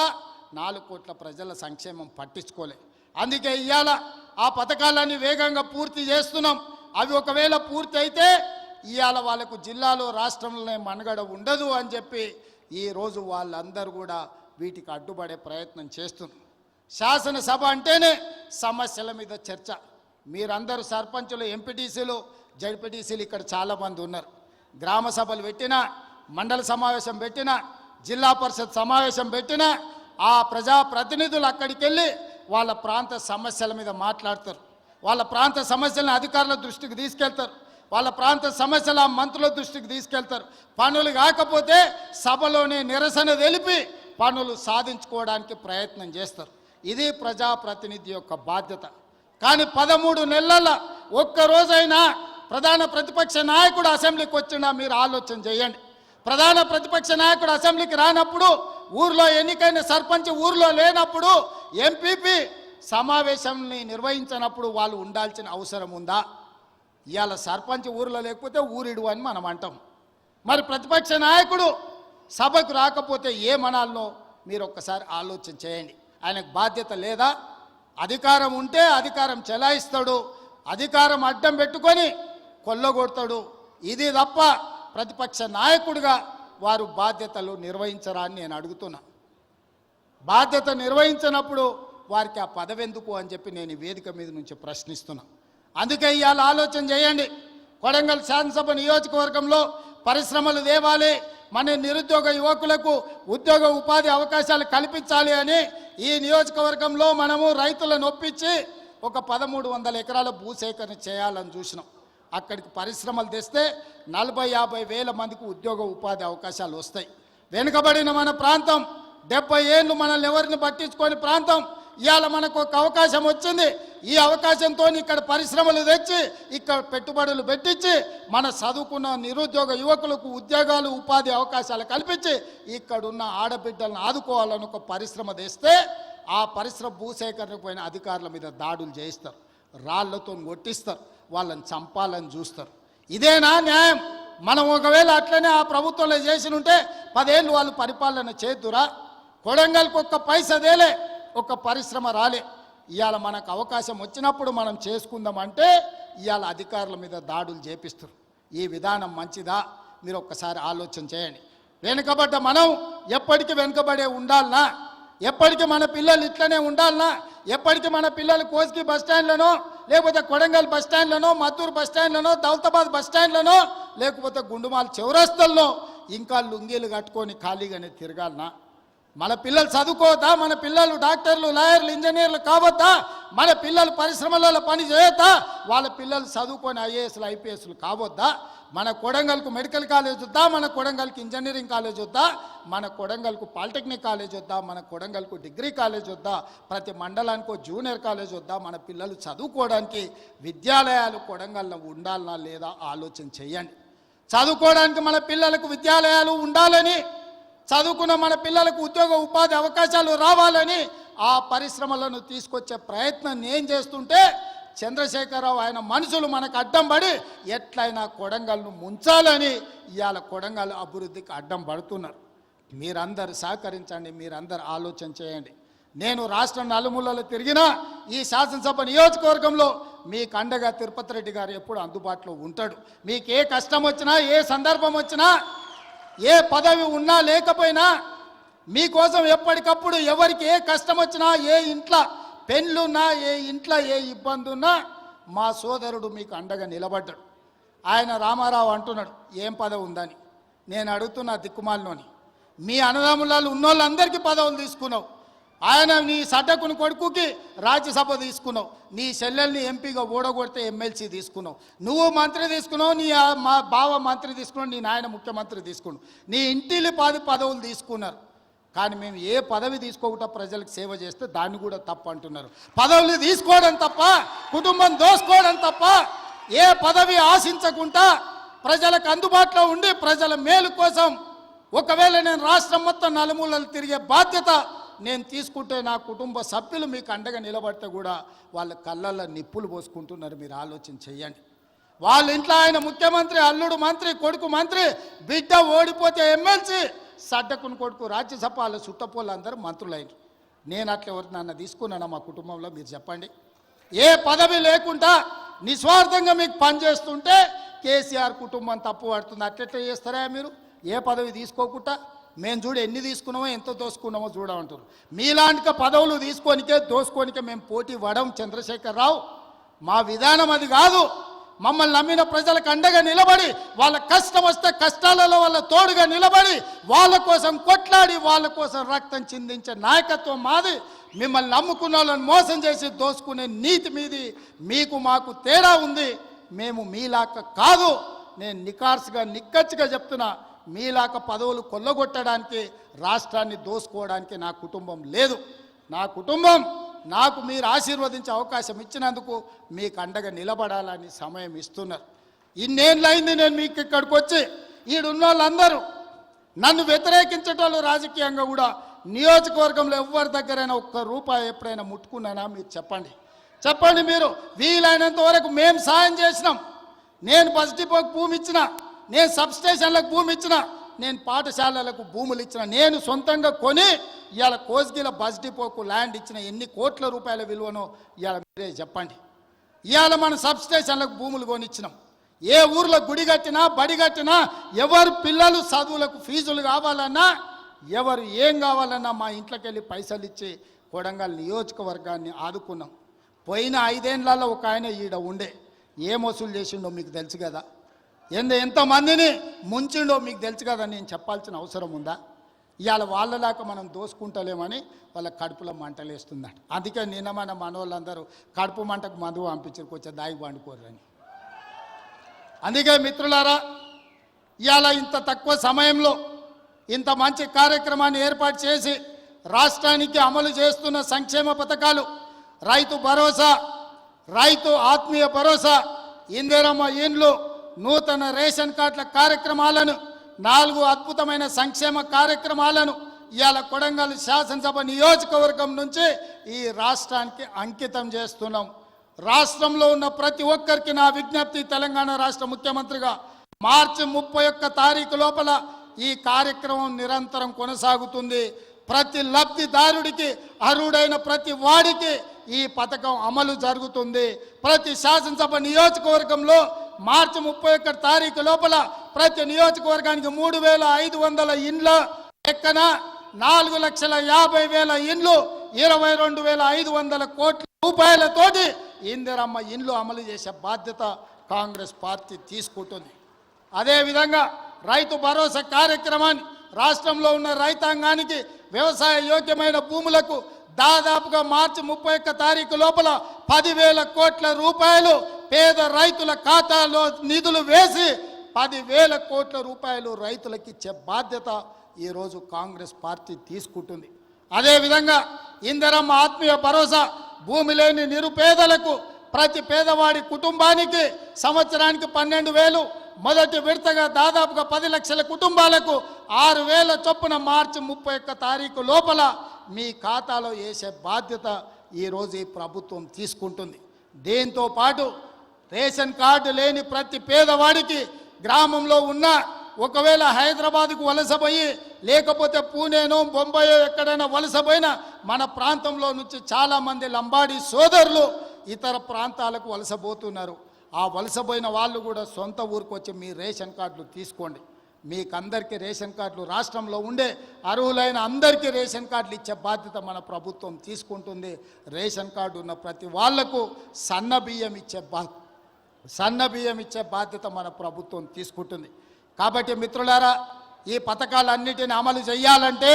4 కోట్ల ప్రజల సంక్షేమం పట్టించుకోలే. అందుకే ఇవాళ ఆ పథకాలన్నీ వేగంగా పూర్తి చేస్తున్నాం. అవి ఒకవేళ పూర్తి అయితే ఇవాళ వాళ్ళకు జిల్లాలో, రాష్ట్రంలోనే మనుగడ ఉండదు అని చెప్పి ఈరోజు వాళ్ళందరూ కూడా వీటికి అడ్డుపడే ప్రయత్నం చేస్తున్నారు. శాసనసభ అంటేనే సమస్యల మీద చర్చ. మీరందరూ సర్పంచులు, ఎంపీటీసీలు, జడ్పీటీసీలు ఇక్కడ చాలామంది ఉన్నారు. గ్రామ సభలు పెట్టినా, మండల సమావేశం పెట్టినా, జిల్లా పరిషత్ సమావేశం పెట్టినా ఆ ప్రజాప్రతినిధులు అక్కడికి వెళ్ళి వాళ్ళ ప్రాంత సమస్యల మీద మాట్లాడతారు. వాళ్ళ ప్రాంత సమస్యలను అధికారుల దృష్టికి తీసుకెళ్తారు. వాళ్ళ ప్రాంత సమస్యలు ఆ మంత్రుల దృష్టికి తీసుకెళ్తారు. పనులు కాకపోతే సభలోనే నిరసన తెలిపి పనులు సాధించుకోవడానికి ప్రయత్నం చేస్తారు. ఇది ప్రజాప్రతినిధి యొక్క బాధ్యత. కానీ 13 నెలల ఒక్కరోజైనా ప్రధాన ప్రతిపక్ష నాయకుడు అసెంబ్లీకి వచ్చినా మీరు ఆలోచన చేయండి. ప్రధాన ప్రతిపక్ష నాయకుడు అసెంబ్లీకి రానప్పుడు, ఊర్లో ఎన్నికైన సర్పంచ్ ఊర్లో లేనప్పుడు, ఎంపీపీ సమావేశాన్ని నిర్వహించినప్పుడు వాళ్ళు ఉండాల్సిన అవసరం ఉందా? ఇవాళ సర్పంచ్ ఊర్లో లేకపోతే ఊరిడు అని మనం అంటాం. మరి ప్రతిపక్ష నాయకుడు సభకు రాకపోతే ఏమనాలనో మీరు ఒక్కసారి ఆలోచన చేయండి. ఆయనకు బాధ్యత లేదా? అధికారం ఉంటే అధికారం చెలాయిస్తాడు, అధికారం అడ్డం పెట్టుకొని కొల్లగొడతాడు. ఇది తప్ప ప్రతిపక్ష నాయకుడిగా వారు బాధ్యతలు నిర్వహించరా అని నేను అడుగుతున్నా. బాధ్యత నిర్వహించినప్పుడు వారికి ఆ పదవి ఎందుకు అని చెప్పి నేను ఈ వేదిక మీద నుంచి ప్రశ్నిస్తున్నా. అందుకే ఇవాళ ఆలోచన చేయండి. కొడంగల్ శాసనసభ నియోజకవర్గంలో పరిశ్రమలు తేవాలి, మన నిరుద్యోగ యువకులకు ఉద్యోగ ఉపాధి అవకాశాలు కల్పించాలి అని ఈ నియోజకవర్గంలో మనము రైతులను ఒప్పించి ఒక 1300 ఎకరాల భూసేకరణ చేయాలని చూసినాం. అక్కడికి పరిశ్రమలు తెస్తే 40-50 వేల మందికి ఉద్యోగ ఉపాధి అవకాశాలు వస్తాయి. వెనుకబడిన మన ప్రాంతం, 70 ఏళ్ళు మనల్ని ఎవరిని పట్టించుకొని ప్రాంతం, ఇవాళ మనకు ఒక అవకాశం వచ్చింది. ఈ అవకాశంతో ఇక్కడ పరిశ్రమలు తెచ్చి ఇక్కడ పెట్టుబడులు పెట్టించి మన చదువుకున్న నిరుద్యోగ యువకులకు ఉద్యోగాలు ఉపాధి అవకాశాలు కల్పించి ఇక్కడున్న ఆడబిడ్డలను ఆదుకోవాలని ఒక పరిశ్రమ తెస్తే ఆ పరిశ్రమ భూసేకరణకు పోయిన అధికారుల మీద దాడులు చేయిస్తారు, రాళ్లతో కొట్టిస్తారు, వాళ్ళని చంపాలని చూస్తారు. ఇదేనా న్యాయం? మనం ఒకవేళ అట్లనే ఆ ప్రభుత్వంలో చేసి ఉంటే 10 ఏళ్ళు వాళ్ళు పరిపాలన చేద్దురా? కొడంగల్కి ఒక్క పైసా దేలే, ఒక పరిశ్రమ రాలే. ఇవాళ మనకు అవకాశం వచ్చినప్పుడు మనం చేసుకుందామంటే ఇవాళ అధికారుల మీద దాడులు చేపిస్తారు. ఈ విధానం మంచిదా? మీరు ఒక్కసారి ఆలోచన చేయండి. వెనుకబడ్డ మనం ఎప్పటికీ వెనుకబడే ఉండాలనా? ఎప్పటికీ మన పిల్లలు ఇట్లనే ఉండాలనా? ఎప్పటికీ మన పిల్లలు కోస్గి బస్టాండ్లనో, లేకపోతే కొడంగల్ బస్టాండ్లనో, మద్దూరు బస్టాండ్లనో, దౌలతాబాద్ బస్టాండ్లనో, లేకపోతే గుండుమాల్ చౌరస్తల్లో ఇంకా లుంగీలు కట్టుకొని ఖాళీగానే తిరగాలనా? మన పిల్లలు చదువుకోవద్దా? మన పిల్లలు డాక్టర్లు, లాయర్లు, ఇంజనీర్లు కావద్దా? మన పిల్లలు పరిశ్రమలలో పని చేయొద్దా? వాళ్ళ పిల్లలు చదువుకొని ఐఏఎస్లు, ఐపీఎస్లు కావద్దా? మన కొడంగల్కు మెడికల్ కాలేజ్ వద్దా? మన కొడంగల్కి ఇంజనీరింగ్ కాలేజ్ వద్దా? మన కొడంగల్కు పాలిటెక్నిక్ కాలేజ్ వద్దా? మన కొడంగల్కు డిగ్రీ కాలేజ్ వద్దా? ప్రతి మండలానికి జూనియర్ కాలేజ్ వద్దా? మన పిల్లలు చదువుకోవడానికి విద్యాలయాలు కొడంగల్లో ఉండాలనా లేదా ఆలోచన చేయండి. చదువుకోవడానికి మన పిల్లలకు విద్యాలయాలు ఉండాలని, చదువుకున్న మన పిల్లలకు ఉద్యోగ ఉపాధి అవకాశాలు రావాలని ఆ పరిశ్రమలను తీసుకొచ్చే ప్రయత్నం నేను చేస్తుంటే చంద్రశేఖరరావు ఆయన మనుషులు మనకు అడ్డం పడి ఎట్లయినా కొడంగల్ను ముంచాలని ఇవాళ కొడంగల్ అభివృద్ధికి అడ్డం పడుతున్నారు. మీరందరూ సహకరించండి, మీరందరూ ఆలోచన చేయండి. నేను రాష్ట్రం నలుమూలలో తిరిగినా ఈ శాసనసభ నియోజకవర్గంలో మీకు అండగా తిరుపతి రెడ్డి గారు ఎప్పుడు అందుబాటులో ఉంటాడు. మీకు ఏ కష్టం వచ్చినా, ఏ సందర్భం వచ్చినా, ఏ పదవి ఉన్నా లేకపోయినా మీకోసం ఎప్పటికప్పుడు ఎవరికి ఏ కష్టం వచ్చినా, ఏ ఇంట్లో పెళ్ళున్నా, ఏ ఇంట్లో ఏ ఇబ్బంది ఉన్నా మా సోదరుడు మీకు అండగా నిలబడ్డాడు. ఆయన రామారావు అంటున్నాడు ఏం పదవి ఉందని. నేను అడుగుతున్నా దిక్కుమాలినోని, మీ అన్నదమ్ములలో ఉన్నోళ్ళందరికీ పదవులు తీసుకున్నావు. ఆయన నీ సడ్డకుని కొడుకుకి రాజ్యసభ తీసుకున్నావు, నీ చెల్లెల్ని ఎంపీగా ఓడగొడితే ఎమ్మెల్సీ తీసుకున్నావు, నువ్వు మంత్రి తీసుకున్నావు, నీ మా బావ మంత్రి తీసుకున్నావు, నీ నాయన ముఖ్యమంత్రి తీసుకున్నావు, నీ ఇంటిలి 10 పదవులు తీసుకున్నారు. కానీ మేము ఏ పదవి తీసుకోకుండా ప్రజలకు సేవ చేస్తే దాన్ని కూడా తప్పు అంటున్నారు. పదవులు తీసుకోవడం తప్ప, కుటుంబం దోసుకోవడం తప్ప, ఏ పదవి ఆశించకుండా ప్రజలకు అందుబాటులో ఉండి ప్రజల మేలు కోసం ఒకవేళ నేను రాష్ట్రం మొత్తం నలుమూలలు తిరిగే బాధ్యత నేను తీసుకుంటే నా కుటుంబ సభ్యులు మీకు అండగా నిలబడితే కూడా వాళ్ళ కళ్ళల్లో నిప్పులు పోసుకుంటున్నారు. మీరు ఆలోచన చెయ్యండి. వాళ్ళ ఇంట్లో ఆయన ముఖ్యమంత్రి, అల్లుడు మంత్రి, కొడుకు మంత్రి, బిడ్డ ఓడిపోతే ఎమ్మెల్సీ, సడ్డకుని కొడుకు రాజ్యసభ, వాళ్ళ చుట్టపోళ్ళు అందరూ మంత్రులైనరు. నేను అట్లా ఎవరినన్నా తీసుకున్నాను మా కుటుంబంలో? మీరు చెప్పండి. ఏ పదవి లేకుండా నిస్వార్థంగా మీకు పనిచేస్తుంటే కేసీఆర్ కుటుంబం తప్పు పడుతుంది. అట్లెట్లా చేస్తారా మీరు? ఏ పదవి తీసుకోకుండా మేము చూడు ఎన్ని తీసుకున్నామో ఎంత దోసుకున్నామో చూడమంటారు. మీలాంటి పదవులు తీసుకోనికే దోసుకోనికే మేము పోటీ పడం చంద్రశేఖరరావు. మా విధానం అది కాదు. మమ్మల్ని నమ్మిన ప్రజలకు అండగా నిలబడి, వాళ్ళ కష్టం వస్తే కష్టాలలో వాళ్ళ తోడుగా నిలబడి, వాళ్ళ కోసం కొట్లాడి, వాళ్ళ కోసం రక్తం చిందించే నాయకత్వం మాది. మిమ్మల్ని నమ్ముకున్న వాళ్ళని మోసం చేసి దోసుకునే నీతి మీది. మీకు మాకు తేడా ఉంది. మేము మీలాక కాదు. నేను నికార్సుగా నిక్కచ్చిగా చెప్తున్నా, మీలాక పదవులు కొల్లగొట్టడానికి, రాష్ట్రాన్ని దోసుకోవడానికి నా కుటుంబం లేదు. నా కుటుంబం నాకు మీరు ఆశీర్వదించే అవకాశం ఇచ్చినందుకు మీకు అండగా నిలబడాలని సమయం ఇస్తున్నారు. ఇన్నేళ్ళైంది నేను మీకు ఇక్కడికి వచ్చి, ఈడున్న వాళ్ళందరూ నన్ను వ్యతిరేకించేటోళ్ళు రాజకీయంగా కూడా నియోజకవర్గంలో ఎవరి దగ్గరైనా ఒక్క రూపాయి ఎప్పుడైనా ముట్టుకున్నానా మీరు చెప్పండి. మీరు వీలైనంత వరకు మేము సాయం చేసినాం. నేను బస్ డిపోకి భూమి ఇచ్చిన, నేను సబ్స్టేషన్లకు భూమి ఇచ్చిన, నేను పాఠశాలలకు భూములు ఇచ్చిన, నేను సొంతంగా కొని ఇవాళ కోస్గిల బస్ డిపోకు ల్యాండ్ ఇచ్చిన ఎన్ని కోట్ల రూపాయల విలువనో ఇవాళ మీరే చెప్పండి. ఇవాళ మన సబ్స్టేషన్లకు భూములు కొనిచ్చినాం. ఏ ఊర్లో గుడి కట్టినా బడి కట్టినా, ఎవరు పిల్లలు చదువులకు ఫీజులు కావాలన్నా, ఎవరు ఏం కావాలన్నా మా ఇంట్లోకి వెళ్ళి పైసలు ఇచ్చి కొడంగల్ నియోజకవర్గాన్ని ఆదుకున్నాం. పోయిన 5 ఏళ్లలో ఒక ఆయన ఈడ ఉండే ఏం వసూలు చేసిండో మీకు తెలుసు కదా, ఎంతమందిని ముంచిండో మీకు తెలుసు కదా. నేను చెప్పాల్సిన అవసరం ఉందా? ఇవాళ వాళ్ళలాగా మనం దోసుకుంటలేమని వాళ్ళ కడుపులో మంటలేస్తున్నాడు. అందుకే నిన్న మన మనోళ్ళందరూ కడుపు మంటకు మందు పంపించారు, కొంచెం దాగి పండుకోరని. అందుకే మిత్రులారా, ఇవాళ ఇంత తక్కువ సమయంలో ఇంత మంచి కార్యక్రమాన్ని ఏర్పాటు చేసి రాష్ట్రానికి అమలు చేస్తున్న సంక్షేమ పథకాలు, రైతు భరోసా, రైతు ఆత్మీయ భరోసా, ఇందిరమ్మ ఇండ్లు, నూతన రేషన్ కార్డుల కార్యక్రమాలను, 4 అద్భుతమైన సంక్షేమ కార్యక్రమాలను ఇవాళ కొడంగల్ శాసనసభ నియోజకవర్గం నుంచి ఈ రాష్ట్రానికి అంకితం చేస్తున్నాం. రాష్ట్రంలో ఉన్న ప్రతి ఒక్కరికి నా విజ్ఞప్తి, తెలంగాణ రాష్ట్ర ముఖ్యమంత్రిగా మార్చి 31 తారీఖు లోపల ఈ కార్యక్రమం నిరంతరం కొనసాగుతుంది. ప్రతి లబ్ధిదారుడికి, అర్హుడైన ప్రతి వాడికి ఈ పథకం అమలు జరుగుతుంది. ప్రతి శాసనసభ నియోజకవర్గంలో మార్చి 31 తారీఖు లోపల ప్రతి నియోజకవర్గానికి 3,500 ఇండ్ల లెక్కన 4,50,000 ఇండ్లు, 22,500 కోట్ల రూపాయలతోటి ఇందిరమ్మ ఇండ్లు అమలు చేసే బాధ్యత కాంగ్రెస్ పార్టీ తీసుకుంటుంది. అదేవిధంగా రైతు భరోసా కార్యక్రమాన్ని రాష్ట్రంలో ఉన్న రైతాంగానికి వ్యవసాయ యోగ్యమైన భూములకు దాదాపుగా మార్చి 31 తారీఖు లోపల 10,000 కోట్ల రూపాయలు పేద రైతుల ఖాతాలో నిధులు వేసి 10,000 కోట్ల రూపాయలు రైతులకు ఇచ్చే బాధ్యత ఈరోజు కాంగ్రెస్ పార్టీ తీసుకుంటుంది. అదేవిధంగా ఇందిరమ్మ ఆత్మీయ భరోసా, భూమి లేని నిరుపేదలకు ప్రతి పేదవాడి కుటుంబానికి సంవత్సరానికి 12,000, మొదటి విడతగా దాదాపుగా 10 లక్షల కుటుంబాలకు 6,000 చొప్పున మార్చి 31 తారీఖు లోపల మీ ఖాతాలో వేసే బాధ్యత ఈరోజు ఈ ప్రభుత్వం తీసుకుంటుంది. దీంతో పాటు రేషన్ కార్డు లేని ప్రతి పేదవాడికి గ్రామంలో ఉన్న, ఒకవేళ హైదరాబాద్కు వలసపోయి లేకపోతే పూణేనో బొంబాయో ఎక్కడైనా వలసపోయినా మన ప్రాంతంలో నుంచి చాలామంది లంబాడీ సోదరులు ఇతర ప్రాంతాలకు వలసపోతున్నారు. ఆ వలసపోయిన వాళ్ళు కూడా సొంత ఊరికి వచ్చి మీ రేషన్ కార్డులు తీసుకోండి. మీకందరికీ రేషన్ కార్డులు, రాష్ట్రంలో ఉండే అర్హులైన అందరికీ రేషన్ కార్డులు ఇచ్చే బాధ్యత మన ప్రభుత్వం తీసుకుంటుంది. రేషన్ కార్డు ఉన్న ప్రతి వాళ్లకు సన్న బియ్యం ఇచ్చే బాధ్యత మన ప్రభుత్వం తీసుకుంటుంది. కాబట్టి మిత్రులారా, ఈ పథకాలన్నిటిని అమలు చేయాలంటే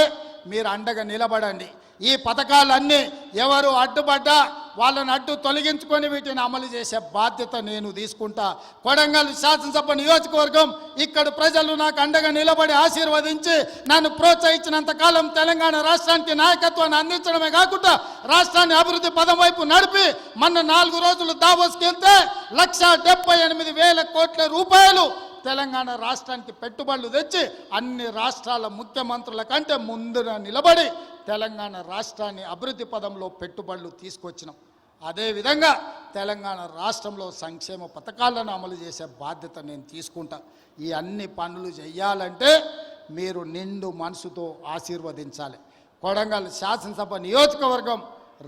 మీరు అండగా నిలబడండి. ఈ పథకాలన్నీ ఎవరు అడ్డుపడ్డా వాళ్ళని అడ్డు తొలగించుకొని వీటిని అమలు చేసే బాధ్యత నేను తీసుకుంటా. కొడంగల్ శాసనసభ నియోజకవర్గం ఇక్కడ ప్రజలు నాకు అండగా నిలబడి ఆశీర్వదించి నన్ను ప్రోత్సహించినంత కాలం తెలంగాణ రాష్ట్రానికి నాయకత్వాన్ని అందించడమే కాకుండా రాష్ట్రాన్ని అభివృద్ధి పదం వైపు నడిపి మొన్న 4 రోజులు దావోస్కి వెళ్తే 1,78,000 కోట్ల రూపాయలు తెలంగాణ రాష్ట్రానికి పెట్టుబడులు తెచ్చి అన్ని రాష్ట్రాల ముఖ్యమంత్రుల కంటే ముందున నిలబడి తెలంగాణ రాష్ట్రాన్ని అభివృద్ధి పదంలో పెట్టుబడులు తీసుకొచ్చినాం. అదేవిధంగా తెలంగాణ రాష్ట్రంలో సంక్షేమ పథకాలను అమలు చేసే బాధ్యత నేను తీసుకుంటా. ఈ అన్ని పనులు చేయాలంటే మీరు నిండు మనసుతో ఆశీర్వదించాలి. కొడంగల్ శాసనసభ నియోజకవర్గం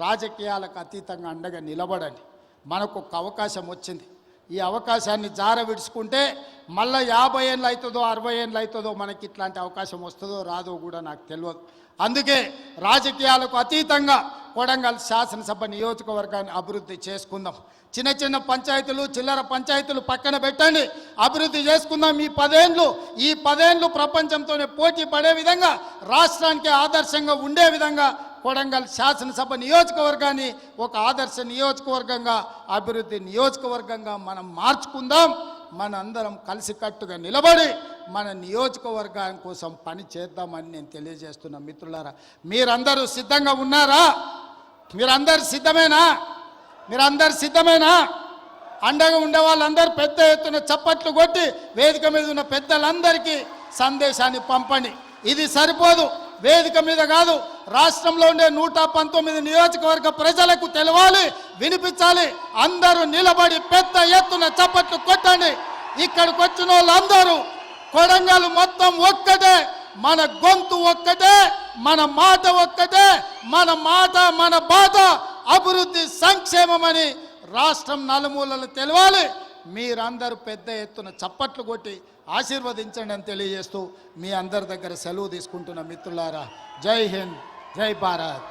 రాజకీయాలకు అతీతంగా అండగా నిలబడండి. మనకు ఒక అవకాశం వచ్చింది. ఈ అవకాశాన్ని జార విడుచుకుంటే మళ్ళీ 50 ఏళ్ళు అవుతుందో 60 ఏళ్ళు అవుతుందో మనకి ఇట్లాంటి అవకాశం వస్తుందో రాదో కూడా నాకు తెలియదు. అందుకే రాజకీయాలకు అతీతంగా కొడంగల్ శాసనసభ నియోజకవర్గాన్ని అభివృద్ధి చేసుకుందాం. చిన్న చిన్న పంచాయతీలు, చిల్లర పంచాయతీలు పక్కన పెట్టండి, అభివృద్ధి చేసుకుందాం. ఈ 10 ఏళ్ళు ప్రపంచంతోనే పోటీ పడే విధంగా, రాష్ట్రానికి ఆదర్శంగా ఉండే విధంగా కొడంగల్ శాసనసభ నియోజకవర్గాన్ని ఒక ఆదర్శ నియోజకవర్గంగా, అభివృద్ధి నియోజకవర్గంగా మనం మార్చుకుందాం. మన అందరం కలిసికట్టుగా నిలబడి మన నియోజకవర్గం కోసం పని చేద్దామని నేను తెలియజేస్తున్నా. మిత్రులారా, మీరందరూ సిద్ధంగా ఉన్నారా? మీరందరూ సిద్ధమేనా? మీరందరూ సిద్ధమేనా? అండగా ఉండే వాళ్ళందరూ పెద్ద ఎత్తున చప్పట్లు కొట్టి వేదిక మీద ఉన్న పెద్దలందరికీ సందేశాన్ని పంపండి. ఇది సరిపోదు, వేదిక మీద కాదు, రాష్ట్రంలో ఉండే 119 నియోజకవర్గ ప్రజలకు తెలవాలి, వినిపించాలి. అందరూ నిలబడి పెద్ద ఎత్తున చప్పట్లు కొట్టండి. ఇక్కడికి వచ్చిన వాళ్ళందరూ కొడంగల్ మొత్తం ఒక్కటే, మన గొంతు ఒక్కటే, మన మాట ఒక్కటే, మన మాట మన బాధ అభివృద్ధి సంక్షేమమని రాష్ట్రం నలుమూలలు తెలవాలి. మీరందరూ పెద్ద ఎత్తున చప్పట్లు కొట్టి ఆశీర్వదించండి అని తెలియజేస్తూ మీ అందరి దగ్గర సెలవు తీసుకుంటున్న మిత్రులారా, జై హింద్, జై భారత్.